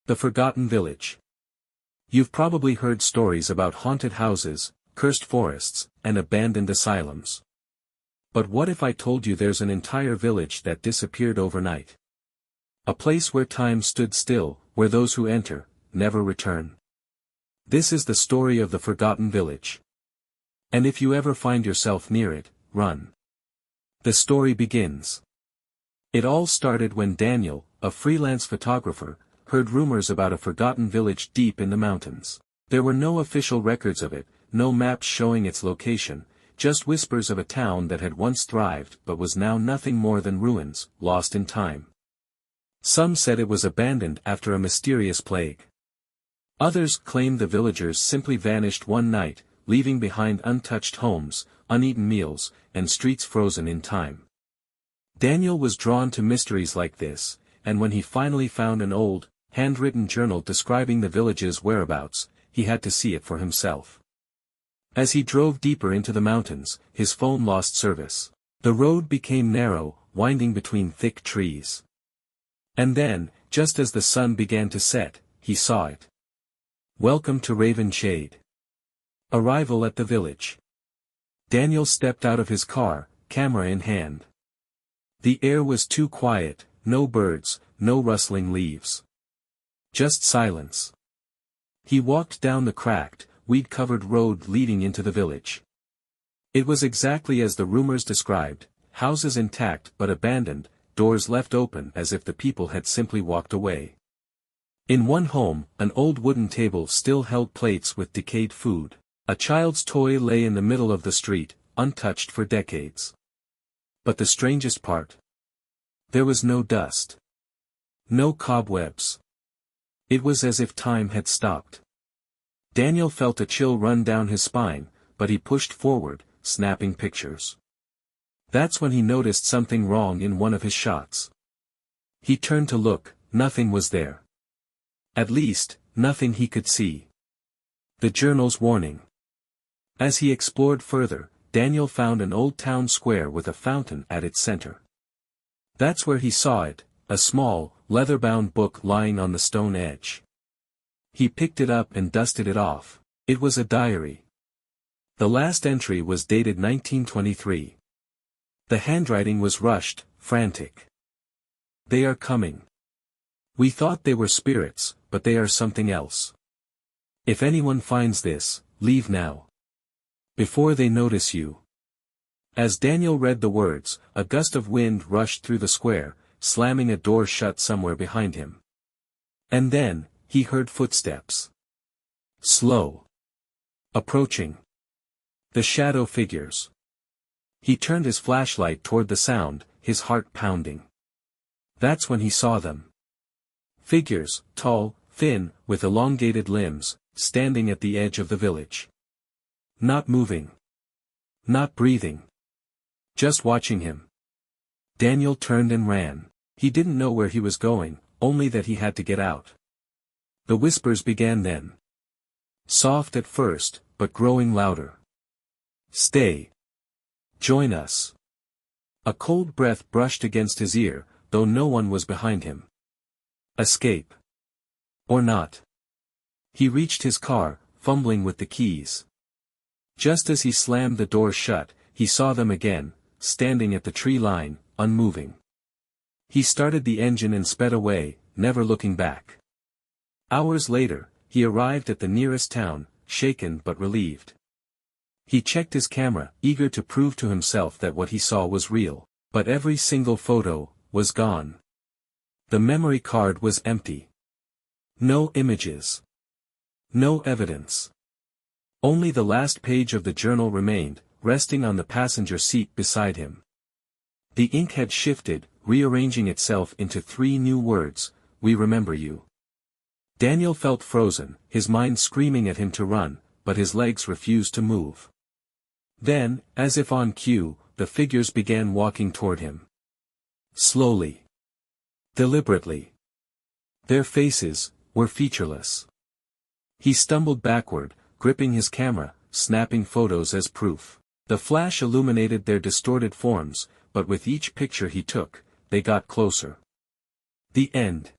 The Forgotten Village. You've probably heard stories about haunted houses, cursed forests, and abandoned asylums. But what if I told you there's an entire village that disappeared overnight? A place where time stood still, where those who enter, never return. This is the story of the Forgotten Village. And if you ever find yourself near it, run. The story begins. It all started when Daniel, a freelance photographer, heard rumors about a forgotten village deep in the mountains. There were no official records of it, no maps showing its location, just whispers of a town that had once thrived but was now nothing more than ruins, lost in time. Some said it was abandoned after a mysterious plague. Others claimed the villagers simply vanished one night, leaving behind untouched homes, uneaten meals, and streets frozen in time. Daniel was drawn to mysteries like this, and when he finally found an old, handwritten journal describing the village's whereabouts, he had to see it for himself. As he drove deeper into the mountains, his phone lost service. The road became narrow, winding between thick trees. And then, just as the sun began to set, he saw it. Welcome to Raven Shade. Arrival at the village. Daniel stepped out of his car, camera in hand. The air was too quiet, no birds, no rustling leaves. Just silence. He walked down the cracked, weed-covered road leading into the village. It was exactly as the rumors described, houses intact but abandoned, doors left open as if the people had simply walked away. In one home, an old wooden table still held plates with decayed food. A child's toy lay in the middle of the street, untouched for decades. But the strangest part? There was no dust. No cobwebs. It was as if time had stopped. Daniel felt a chill run down his spine, but he pushed forward, snapping pictures. That's when he noticed something wrong in one of his shots. He turned to look, nothing was there. At least, nothing he could see. The journal's warning. As he explored further, Daniel found an old town square with a fountain at its center. That's where he saw it, a small, leather-bound book lying on the stone edge. He picked it up and dusted it off. It was a diary. The last entry was dated 1923. The handwriting was rushed, frantic. They are coming. We thought they were spirits, but they are something else. If anyone finds this, leave now. Before they notice you. As Daniel read the words, a gust of wind rushed through the square, slamming a door shut somewhere behind him. And then, he heard footsteps. Slow. Approaching. The shadow figures. He turned his flashlight toward the sound, his heart pounding. That's when he saw them. Figures, tall, thin, with elongated limbs, standing at the edge of the village. Not moving. Not breathing. Just watching him. Daniel turned and ran. He didn't know where he was going, only that he had to get out. The whispers began then. Soft at first, but growing louder. Stay. Join us. A cold breath brushed against his ear, though no one was behind him. Escape. Or not. He reached his car, fumbling with the keys. Just as he slammed the door shut, he saw them again, standing at the tree line, unmoving. He started the engine and sped away, never looking back. Hours later, he arrived at the nearest town, shaken but relieved. He checked his camera, eager to prove to himself that what he saw was real, but every single photo was gone. The memory card was empty. No images. No evidence. Only the last page of the journal remained, resting on the passenger seat beside him. The ink had shifted, rearranging itself into 3 new words, "We remember you." Daniel felt frozen, his mind screaming at him to run, but his legs refused to move. Then, as if on cue, the figures began walking toward him. Slowly. Deliberately. Their faces were featureless. He stumbled backward, gripping his camera, snapping photos as proof. The flash illuminated their distorted forms, but with each picture he took, they got closer. The end.